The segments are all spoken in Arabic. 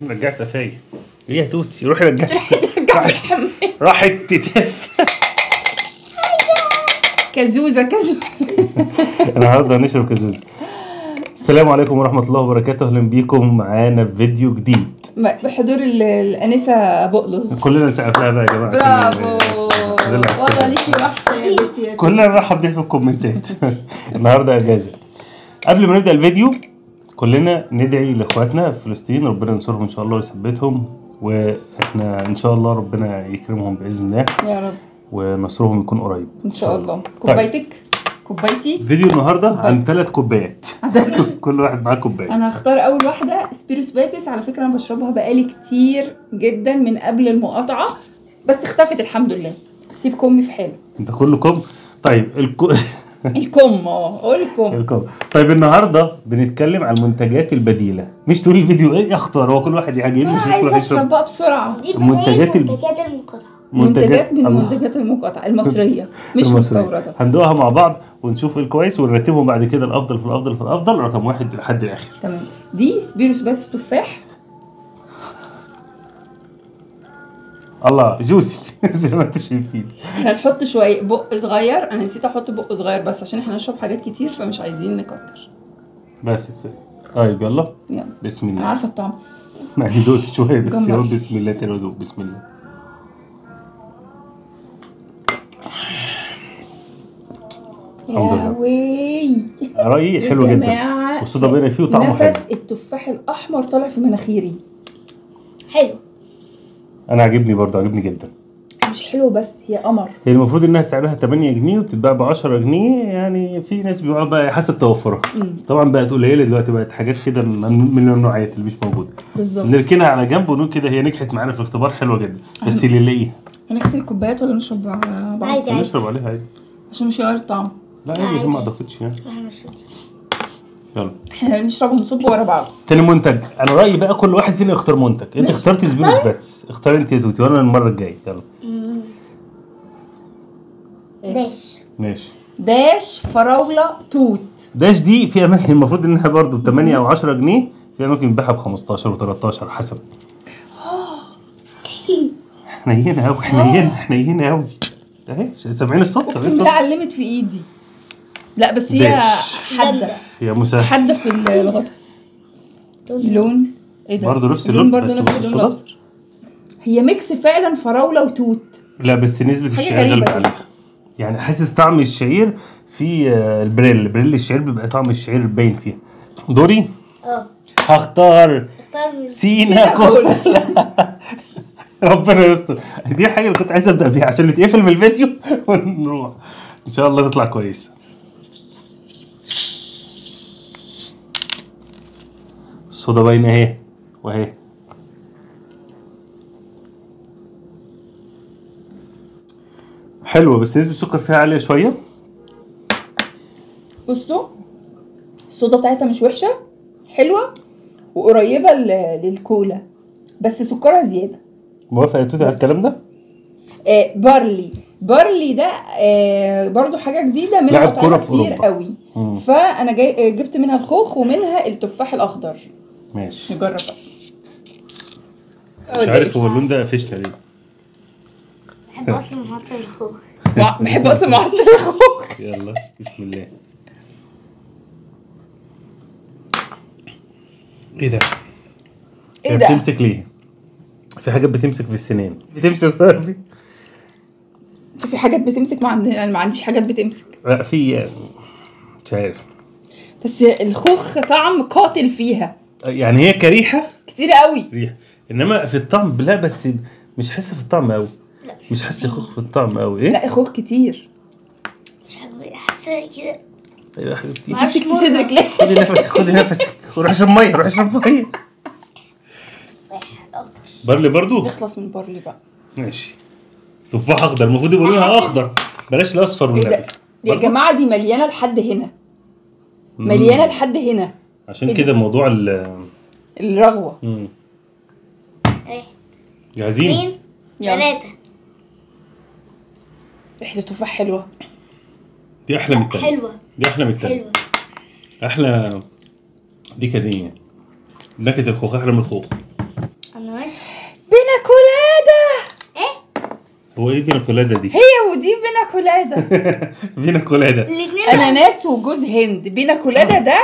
رجعت قفايا. ايه يا توتي؟ روحي رجعي. رجع في الحمام. راحت تتف. كزوزه كزوزه. النهارده هنشرب كازوزه. السلام عليكم ورحمه الله وبركاته، اهلا بيكم معانا في فيديو جديد بحضور الانسه بقلص. كلنا نسقف لها بقى يا جماعه. برافو والله ليكي وحشه يا بنتي. كلنا نرحب بيها في الكومنتات. النهارده اجازه. قبل ما نبدا الفيديو كلنا ندعي لاخواتنا في فلسطين، ربنا ينصرهم ان شاء الله ويثبتهم، واحنا ان شاء الله ربنا يكرمهم باذن الله يا رب، ونصرهم يكون قريب ان شاء الله. كوبايتك كوبايتي. فيديو النهارده عن 3 كوبايات. كل واحد معاه كوبايه. انا هختار اول واحده سبيروس باتس. على فكره انا بشربها بقالي كتير جدا من قبل المقاطعه، بس اختفت الحمد لله. سيب كمي في حاله. انت كله كم. طيب الكم الكم. طيب النهارده بنتكلم عن المنتجات البديله. مش تقول الفيديو ايه اختار، هو كل واحد يعجبني مش كل عايزه واحد اشرب بقى بسرعه. دي منتجات المقاطعة. منتجات من منتجات المقاطعه المصريه مش مستورده. هندوقها مع بعض ونشوف ايه الكويس ونرتبهم بعد كده الافضل في الافضل في الافضل رقم 1 لحد الاخر. تمام. دي سبيروس باتس تفاح. الله جوسي. زي ما انتم شايفين. هنحط شويه بق صغير. انا نسيت احط بق صغير بس عشان احنا نشرب حاجات كتير فمش عايزين نكتر. بس كده. طيب يلا بسم انا الله. عارفه الطعم. يعني دوت شويه بس جمر. يلا بسم الله تاني دوق بسم الله. الحمد لله. وي رأيي حلو جدا والصودا بينا فيه وطعمه حلو. نفس التفاح الاحمر طالع في مناخيري. حلو. انا عاجبني برضه، عاجبني جدا. مش حلو بس هي قمر. هي المفروض انها سعرها 8 جنيه وبتتباع ب 10 جنيه، يعني في ناس بيبقى بقى حسب توفرها. طبعا بقت قليله دلوقتي، بقت حاجات كده من الممنوعات اللي مش موجوده. بالظبط. نركنها على جنب ونقول كده هي نجحت معانا في الاختبار، حلوه جدا. بس اللي نلاقيها هنغسل الكوبايات ولا نشرب بعض؟ عادي. نشرب عليها عادي عشان مش هيغير الطعم. لا عادي ما اعتقدش يعني. يلا احنا نشرب ونصب ورا بعض. تاني منتج. انا رايي بقى كل واحد فينا يختار منتج. انت اخترتي سبيروس باتس، اختار انت يا توتي وانا المره الجايه. يلا داش. ماشي. داش فراوله توت. داش دي في اماكن المفروض انها برضه ب 8 او 10 جنيه، في اماكن بتبيعها ب 15 و13 حسب. حنينه قوي حنينه قوي. اهي سامعين الصوت؟ اقسم بالله علمت في ايدي. لا بس هي حاده. هي مساعده حاده في الغطا. اللون ايه ده؟ برضه نفس اللون برضه بس نفس اللون الأصفر. هي ميكس فعلا فراوله وتوت. لا بس نسبه الشعير غالبه عليها. يعني حاسس طعم الشعير في البريل الشعير بيبقى طعم الشعير باين فيها. دوري هختار سينا كولا. ربنا يستر. دي الحاجه اللي كنت عايز ابدا بيها عشان نتقفل من الفيديو ونروح ان شاء الله تطلع كويسه. الصودا باينه اهي واهي. حلوه بس نسبه السكر فيها عاليه شويه. بصوا الصودا بتاعتها مش وحشه، حلوه وقريبه للكولا بس سكرها زياده. موافقه يا توتي على الكلام ده؟ بارلي ده برضو حاجه جديده منها طعمها كتير قوي. فانا جبت منها الخوخ ومنها التفاح الاخضر. ماشي نجرب بقى. مش عارف هو اللون ده فشله ليه. بحب اصلا معطر الخوخ. بحب اصلا معطر الخوخ. يلا بسم الله. ايه ده؟ بتمسك ليه؟ في حاجات بتمسك في السنان. بتمسك في حاجات بتمسك ما عنديش حاجات بتمسك. لا في مش عارف. بس الخوخ طعم قاتل فيها. يعني هي كريحه كتير قوي ريحه، انما في الطعم لا. بس مش حاسه في الطعم قوي. مش حاسه خوخ في الطعم قوي. ايه لا خوخ كتير. مش حاسه كده. ايوه حاجه كتير. مسكت صدرك ليه؟ خدي نفسك روح اشرب ميه. برلي برضو نخلص من برلي بقى. ماشي. تفاح اخضر المفروض يبقى لونها اخضر، بلاش الاصفر والنبي. ايه ده يا جماعه؟ دي مليانه لحد هنا. مليانه لحد هنا. عشان كده موضوع الرغوه. جاهزين؟ 3. ريحه التفاح حلوه. دي احلى من التانية. حلوه. دي احلى من التانية. احلى. دي كديه نكهه الخوخ احلى من الخوخ. كولادا. هو ايه بينا كولادا دي؟ هي ودي بينا كولادا. بينا كولادا الاثنين اناناس وجوز هند. بينا كولادا ده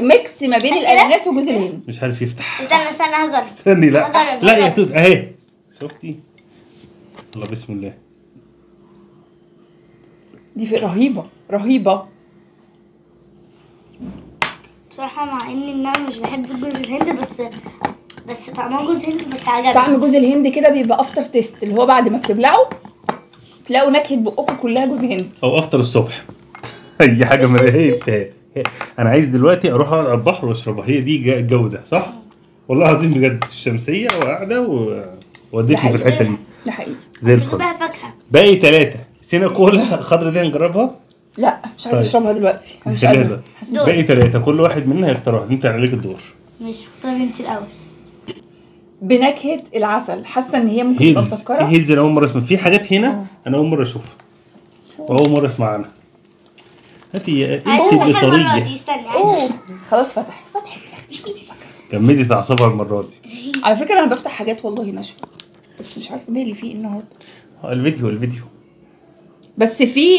ميكس ما بين الاناناس وجوز الهند. مش عارف يفتح. استنى هجرب. استني لا هجرب. لا يا توت اهي شفتي. الله بسم الله. دي في رهيبه. بصراحة مع ان انا مش بحب جوز الهند بس طعمها جوز هند بس عجبني. طعم جوز الهند كده بيبقى افتر تيست، اللي هو بعد ما بتبلعه تلاقوا نكهه بقكم كلها جوز هند. او افطر الصبح. اي حاجه من هي. انا عايز دلوقتي اروح اقعد على البحر واشربها. هي دي الجو ده صح؟ والله العظيم بجد الشمسيه وقاعده ووديتني في الحته دي ده حقيقي. زي الفل. بقى فاكهة. باقي 3 سينا كولا خضرا دي نجربها. لا مش عايزه طيب. اشربها دلوقتي، أنا مش 3 قادره. حاسة- باقي 3 كل واحد مننا هيختارها. انت عليك الدور. مش اختار انت الاول. بنكهه العسل، حاسه ان هي ممكن تبقى هيلز مسكره. هيلز انا اول مره اسمع في حاجات هنا. انا اول مره اشوفها واول مره اسمع عنها. هاتي انت عايزة اللي افتحها المرة طريه. دي. استني اوه خلاص فتحت يا اختي. اسكتي بقى. كملي اعصابها المره دي. على فكره انا بفتح حاجات والله ناشفه، بس مش عارفه مالي فيه النهارده. الفيديو بس في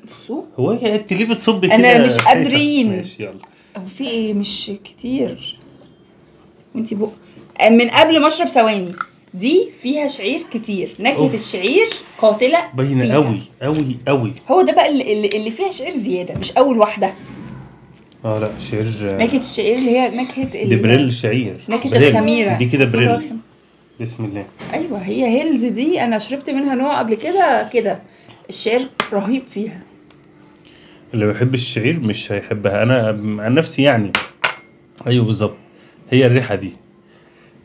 بصوا هو انت ليه بتصبي كده؟ أنا مش خايفة؟ قادرين. ماشي يلا. هو في ايه مش كتير. وانتي بق من قبل ما اشرب ثواني. دي فيها شعير كتير، نكهه أوف. الشعير قاتله باينه فيها. قوي قوي قوي. هو ده بقى اللي فيها شعير زياده، مش اول واحده. لا شعير. نكهه الشعير اللي هي نكهه دي بريل شعير. نكهه بريل. الخميره دي كده في بريل. ضخم. بسم الله. ايوه هي هيلز دي انا شربت منها نوع قبل كده الشعير رهيب فيها. اللي ما بيحبش الشعير مش هيحبها. انا عن نفسي يعني. ايوه بالظبط. هي الريحه دي.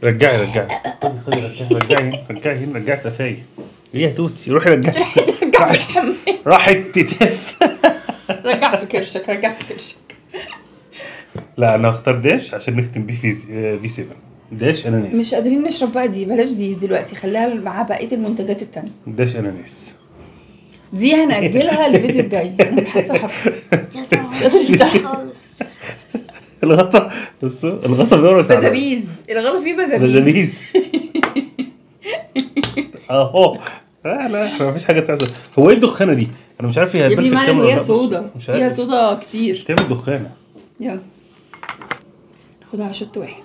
رجعي رجعي قفايا. ايه يا توتي روحي رجعي. رجع في الحمام. راحت تتف. رجع في كرشك. لا انا هختار داش عشان نختم بيه في 7. داش اناناس. مش قادرين نشرب بقى دي، بلاش دي دلوقتي، خليها مع بقيه المنتجات التانية. داش اناناس. دي هنأجلها للفيديو الجاي. انا حاسه مش قادرة خالص. الغطا بيورس على بزابيز. الغلط فيه بزابيز. اهو. لا احنا مفيش حاجه تحصل. هو ايه الدخانه دي؟ انا مش عارف هي يا ابني في معنى ان الكاميرا هي ولا لا، صودا، مش فيها عارف. صودا كتير. تعمل دخانه. يلا ناخدها على شوت واحد.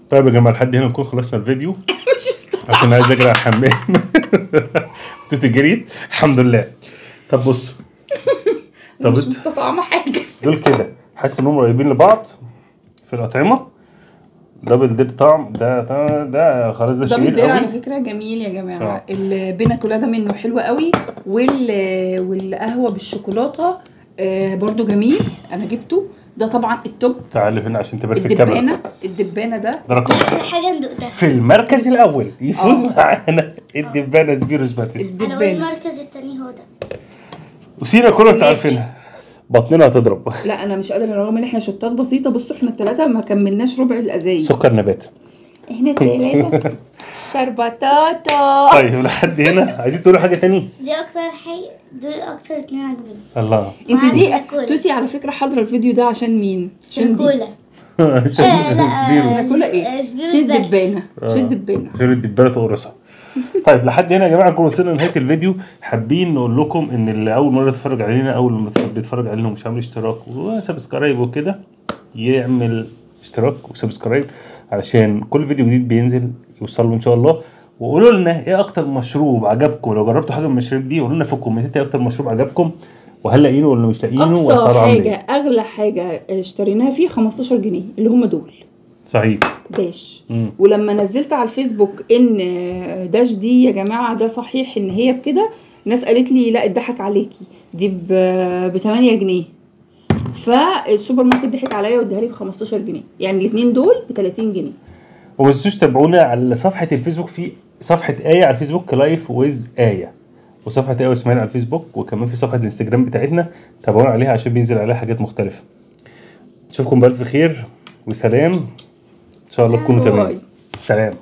طيب يا جماعه لحد هنا نكون خلصنا الفيديو مش مستطعمه. عشان عايز اجري على الحمام. جريت الحمد لله. طب بصوا. طب مش مستطعمه حاجه. دول كده حاسس انهم قريبين لبعض في الاطعمه. دبل دير طعم ده خلاص ده ده شهير بيدير على قوي. فكره جميل يا جماعه. البينا كولادا منه حلوه قوي، والقهوه بالشوكولاته برضو جميل. انا جبته ده طبعا التوب. تعالوا هنا عشان تبان في الكاميرا. الدبانه ده رقم اخر حاجة ندوقها. في المركز الاول يفوز معانا الدبانه سبيروس باتيس. انا الدبانه. المركز التاني هو ده. وسينا كلها انت ماشي. عارفينها. بطننا هتضرب. لا انا مش قادره، رغم ان احنا شطات بسيطه. بصوا احنا الثلاثه ما كملناش ربع الازاي. سكر نبات. احنا الثلاثه شربطاطا. طيب لحد هنا عايزين تقولوا حاجه تاني؟ دي اكتر حاجة. دول اكتر اتنين عجبوني. الله. انت دي وعايزة كولا. توتي على فكره حاضره الفيديو ده عشان مين؟ عشان دي. كولا. سبيروس. ناكلها ايه؟ سبيروس شد بس. دبانه. شد دبانه. عشان الدبانه تقرصها. طيب لحد هنا يا جماعه نكون وصلنا لنهايه الفيديو. حابين نقول لكم ان اللي اول مره يتفرج علينا، اول ما بيتفرج علينا ومش عامل اشتراك وسبسكرايب وكده، يعمل اشتراك وسبسكرايب علشان كل فيديو جديد بينزل يوصل له ان شاء الله. وقولوا لنا ايه اكتر مشروب عجبكم. لو جربتوا حاجه من المشاريب دي قولوا لنا في الكومنتات ايه اكتر مشروب عجبكم، وهل لاقيينه ولا مش لاقيينه، اقصى واسعاره عامله حاجه ايه. اغلى حاجه اشتريناها فيه 15 جنيه اللي هم دول صحيح. داش. ولما نزلت على الفيسبوك ان داش دي يا جماعه ده صحيح ان هي بكده، الناس قالت لي لا اتضحك عليكي، دي ب 8 جنيه. فالسوبر ماركت ضحك عليا واداها لي ب 15 جنيه، يعني الاثنين دول ب 30 جنيه. وما تنسوش تتابعونا على صفحه الفيسبوك، في صفحه آية على الفيسبوك لايف ويز آية، وصفحه آية واسماعيل على الفيسبوك، وكمان في صفحه الانستجرام بتاعتنا تابعونا عليها عشان بينزل عليها حاجات مختلفه. نشوفكم بألف خير وسلام ان شاء الله تكونوا تمام. باي. سلام.